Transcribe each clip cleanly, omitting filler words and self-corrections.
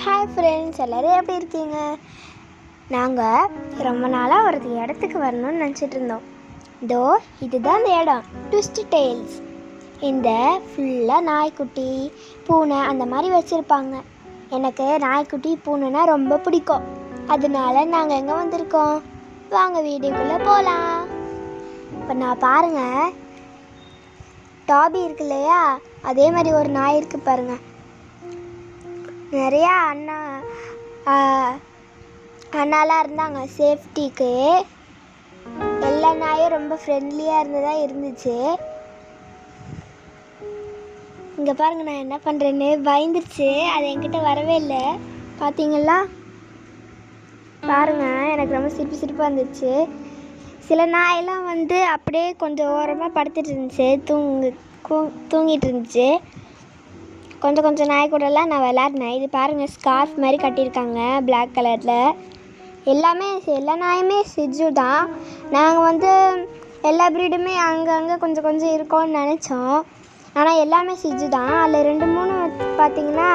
Hi friends, எல்லோரும் எப்படி இருக்கீங்க? நாங்கள் ரொம்ப நாளாக ஒரு இடத்துக்கு வரணும்னு நினச்சிட்டு இருந்தோம். இதோ இதுதான் இந்த இடம், ட்விஸ்ட் டெய்ல்ஸ். இந்த ஃபுல்லாக நாய்க்குட்டி, பூனை அந்த மாதிரி வச்சுருப்பாங்க. எனக்கு நாய்க்குட்டி, பூனைனா ரொம்ப பிடிக்கும். அதனால நாங்கள் எங்கே வந்திருக்கோம், வாங்க வீடியோக்குள்ளே போகலாம். இப்போ நான் பாருங்கள், டாபி இருக்கு இல்லையா, அதே மாதிரி ஒரு நாய் இருக்குது பாருங்கள். நிறையா அண்ணாலாம் இருந்தாங்க சேஃப்டிக்கு. எல்லா நாயும் ரொம்ப ஃப்ரெண்ட்லியாக இருந்ததாக இருந்துச்சு. இங்கே பாருங்கள், நான் என்ன பண்ணுறேன்னு பயந்துருச்சு. அது என்கிட்ட வரவே இல்லை. பார்த்தீங்களா? பாருங்கள், எனக்கு ரொம்ப சிரிப்பாக இருந்துச்சு. சில நாயெல்லாம் அப்படியே கொஞ்சம் ஓரமாக படுத்துட்டு இருந்துச்சு, தூங்கிட்டு இருந்துச்சு. கொஞ்சம் நாய் கூடலாம் நான் விளாட்னேன். இது பாருங்கள், ஸ்கார்ஃப் மாதிரி கட்டியிருக்காங்க பிளாக் கலரில். எல்லா நாயுமே சிஜு தான். நாங்கள் எல்லா ப்ரீடுமே அங்கங்கே கொஞ்சம் இருக்கோன்னு நினச்சோம். ஆனால் எல்லாமே சிஜு தான். அதில் 2-3 பார்த்திங்கன்னா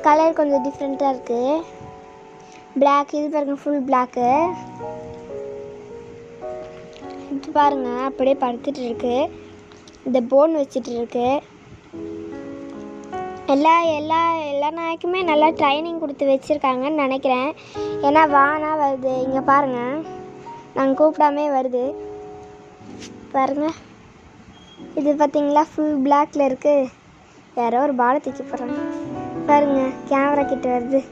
கலர் கொஞ்சம் டிஃப்ரெண்ட்டாக இருக்குது. பிளாக், இது பாருங்கள் ஃபுல் பிளாக்கு. இது பாருங்கள் அப்படியே படுத்துட்டு இருக்கு. இந்த போன் வச்சுட்டு இருக்கு. எல்லா நாய்க்குமே நல்லா ட்ரைனிங் கொடுத்து வச்சுருக்காங்கன்னு நினைக்கிறேன். ஏன்னா வானா வருது. இங்கே பாருங்கள், நாங்கள் கூப்பிடாமே வருது பாருங்கள். இது பார்த்திங்களா ஃபுல் பிளாக்கில் இருக்குது. யாரோ ஒரு பாலை தூக்கி போடுறாங்க பாருங்கள், கேமரா கிட்ட வருது.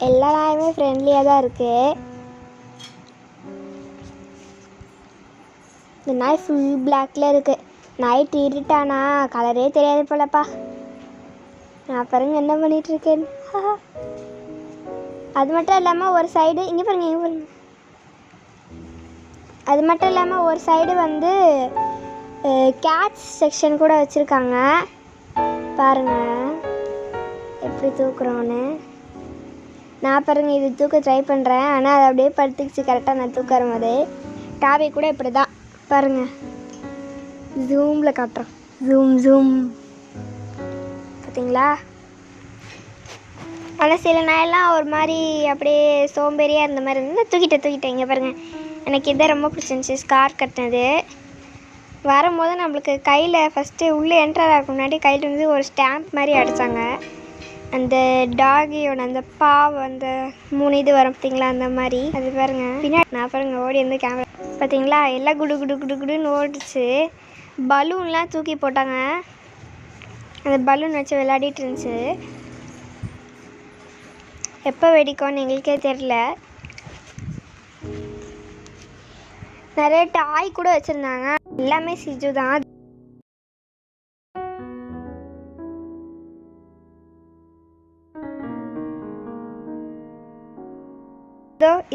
எல்லா நாயுமே ஃப்ரெண்ட்லியாக தான் இருக்குது. இந்த நாய் ஃபுல் பிளாக்கில் இருக்குது. நைட் இருட்டானா கலரே தெரியாது போலப்பா. நான் பாருங்க என்ன பண்ணிகிட்ருக்கேன். அது மட்டும் இல்லாமல் ஒரு சைடு இங்கே பாருங்க. அது மட்டும் இல்லாமல் ஒரு சைடு கேட்ஸ் செக்ஷன் கூட வச்சுருக்காங்க. பாருங்கள் எப்படி தூக்குறோன்னு. நான் பாருங்கள் இது தூக்க ட்ரை பண்ணுறேன். ஆனால் அது அப்படியே படுத்துக்கிச்சு கரெக்டாக நான் தூக்குற போது. டாபி கூட இப்படி தான் பாருங்கள். ஜூமில் காட்டுறோம். ஜூம் பார்த்தீங்களா? ஆனால் சில நாயெல்லாம் ஒரு மாதிரி அப்படியே சோம்பேறியாக இருந்த மாதிரி இருந்தால் தூக்கிட்டேன். இங்கே பாருங்கள், எனக்கு இதை ரொம்ப பிடிச்சிருந்துச்சி. ஸ்கார் கட்டினது வரும்போது நம்மளுக்கு கையில் ஃபஸ்ட்டு உள்ளே என்டர் ஆகிறதுக்கு முன்னாடி கையில் ஒரு ஸ்டாம்ப் மாதிரி அடித்தாங்க. அந்த டாகியோட அந்த பாவ் அந்த 3 இது வரும் பார்த்தீங்களா, அந்த மாதிரி. அது பாருங்கள் பின்னாடி நான் பாருங்கள் ஓடி வந்து கேமரா பார்த்தீங்களா, எல்லாம் குடுன்னு ஓடிச்சு. பலூன்லாம் தூக்கி போட்டாங்க. அந்த பலூன் வச்சு விளையாடிட்டு இருந்துச்சு. எப்போ வெடிக்கும்னு எங்களுக்கே தெரியல. நிறைய டாய் கூட வச்சுருந்தாங்க. எல்லாமே சிஜு தான்.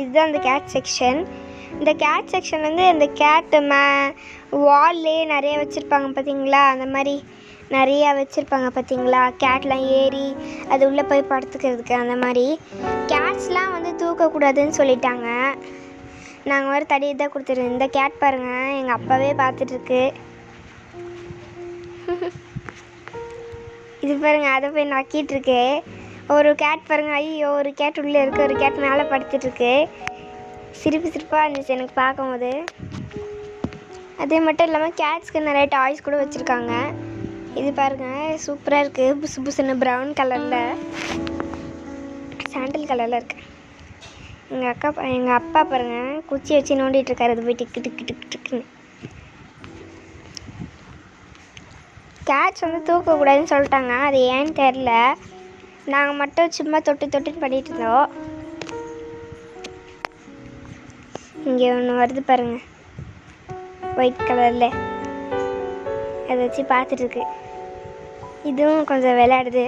இதுதான் அந்த கேட் செக்ஷன். இந்த கேட் செக்ஷன் இந்த கேட்டு வால்லே நிறைய வச்சுருப்பாங்க பார்த்தீங்களா, அந்த மாதிரி நிறையா வச்சுருப்பாங்க பார்த்தீங்களா. கேட்லாம் ஏறி அது உள்ளே போய் படுத்துக்கிறதுக்கு அந்த மாதிரி. கேட்ஸ்லாம் தூக்கக்கூடாதுன்னு சொல்லிட்டாங்க. நாங்கள் ஒரு தடி தான் கொடுத்துருவோம். இந்த கேட் பாருங்கள், எங்கள் அப்பாவே பார்த்துட்ருக்கு. இது பாருங்கள், அதை போய் நக்கிட்டுருக்கு. ஒரு கேட் பாருங்கள், ஐயோ ஒரு கேட் உள்ளே இருக்குது, ஒரு கேட் மேலே படுத்துட்ருக்கு. சிரிப்பாக இருந்துச்சு எனக்கு பார்க்கும்போது. அதே மட்டும் இல்லாமல் கேட்ஸ்க்கு நிறைய டாய்ஸ் கூட வச்சுருக்காங்க. இது பாருங்கள் சூப்பராக இருக்குது. புசுன்னு ப்ரௌன் கலரில், சாண்டில் கலரில் இருக்குது. எங்கள் அப்பா பாருங்கள் குச்சி வச்சு நோண்டிகிட்ருக்காரு. அது போய் டிக்குன்னு. கேட்ஸ் தூக்கக்கூடாதுன்னு சொல்லிட்டாங்க. அது ஏன்னு தெரில. நாங்கள் மட்டும் சும்மா தொட்டுன்னு பண்ணிகிட்டு இருந்தோம். இங்கே ஒன்று வருது பாருங்கள், ஒயிட் கலரில். அதை வச்சு பார்த்துட்ருக்கு. இதுவும் கொஞ்சம் விளையாடுது.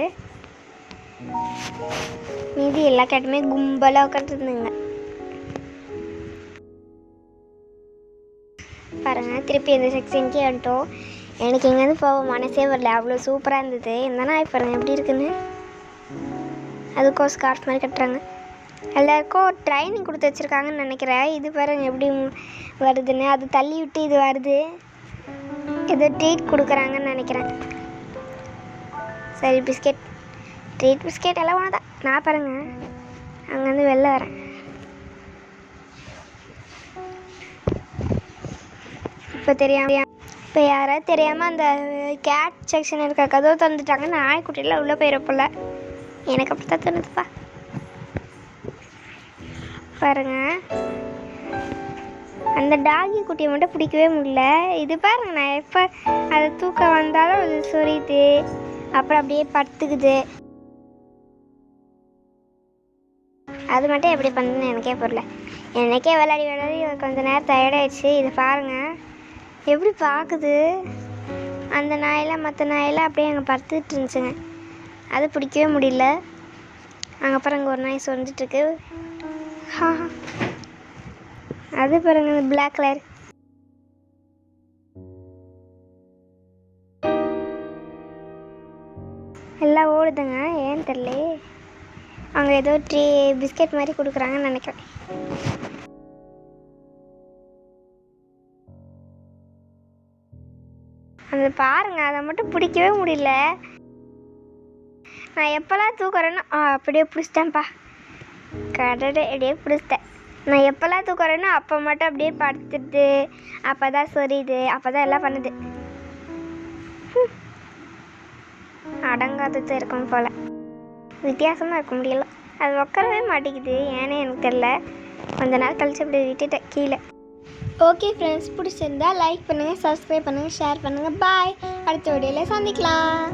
மீதி எல்லா கேட்டுமே கும்பலாக உட்காந்துருந்துங்க பாருங்கள். திருப்பி இந்த செக்ஷனுக்கே வந்துட்டோம். எனக்கு எங்கேருந்து போக மனசே வரல, அவ்வளோ சூப்பராக இருந்தது. இந்த நாய் பாருங்கள் எப்படி இருக்குன்னு. அதுக்கும் ஸ்கார்ஃப் மாதிரி கட்டுறாங்க. எல்லாருக்கும் ட்ரைனிங் கொடுத்து வச்சுருக்காங்கன்னு நினைக்கிறேன். இது பாருங்க எப்படி வருதுன்னு. அது தள்ளி விட்டு இது வருது. ஏதோ ட்ரீட் கொடுக்குறாங்கன்னு நினைக்கிறேன். சரி பிஸ்கெட் ட்ரீட் பிஸ்கெட் எல்லாம் ஒன்று தான். நான் பாருங்க அங்கேருந்து வெளில வரேன். இப்போ யாராவது தெரியாமல் அந்த கேட் செக்ஷன் இருக்க கதவு தந்துட்டாங்க, நாய்க்குட்டியில் உள்ளே போயிடப்போல. எனக்கு அப்படி தான் தோணுதுப்பா. பாருங்க அந்த டாகி குட்டியை மட்டும் பிடிக்கவே முடியல. இது பாருங்க, நான் எப்போ அதை தூக்கம் வந்தாலும் அது சொரியுது, அப்புறம் அப்படியே படுத்துக்குது. அது மட்டும் எப்படி பண்ணுதுன்னு எனக்கே புரியல. எனக்கே விளையாடி கொஞ்சம் நேரம் டயர்டாயிடுச்சு. இது பாருங்கள் எப்படி பார்க்குது. அந்த நாயெல்லாம் மற்ற நாயெல்லாம் அப்படியே அங்கே படுத்துட்டு இருந்துச்சுங்க, அது பிடிக்கவே முடியல. அங்கே பாருங்க ஒரு நாய் சொரிஞ்சிட்ருக்கு. அது பாருங்க இந்த பிளாக் கலர். எல்லாம் ஓடுதுங்க, ஏன்னு தெரியல. அவங்க ஏதோ பிஸ்கெட் மாதிரி கொடுக்குறாங்கன்னு நினைக்கிறேன். அந்த பாருங்க அதை மட்டும் பிடிக்கவே முடியல. நான் எப்போல்லாம் தூக்குறேன்னா அப்படியே பிடிச்சிட்டேன்ப்பா. கடவுளே அப்படியே பிடிச்சிட்டேன். நான் எப்போல்லாம் தூக்குறேன்னா அப்போ மட்டும் அப்படியே படுத்துட்டு அப்போ தான் சொரியுது, அப்போ தான் எல்லாம் பண்ணுது. அடங்காதது இருக்கும் போல், வித்தியாசமாக இருக்க முடியல. அது உட்காரவே மாட்டேங்குது, ஏன்னே எனக்கு தெரியல. கொஞ்ச நாள் கழிச்சு அப்படி விட்டுட்டேன் கீழே. ஓகே ஃப்ரெண்ட்ஸ், பிடிச்சிருந்தா லைக் பண்ணுங்கள், சப்ஸ்கிரைப் பண்ணுங்கள், ஷேர் பண்ணுங்கள். பாய். அடுத்த வீடியோவில் சந்திக்கலாம்.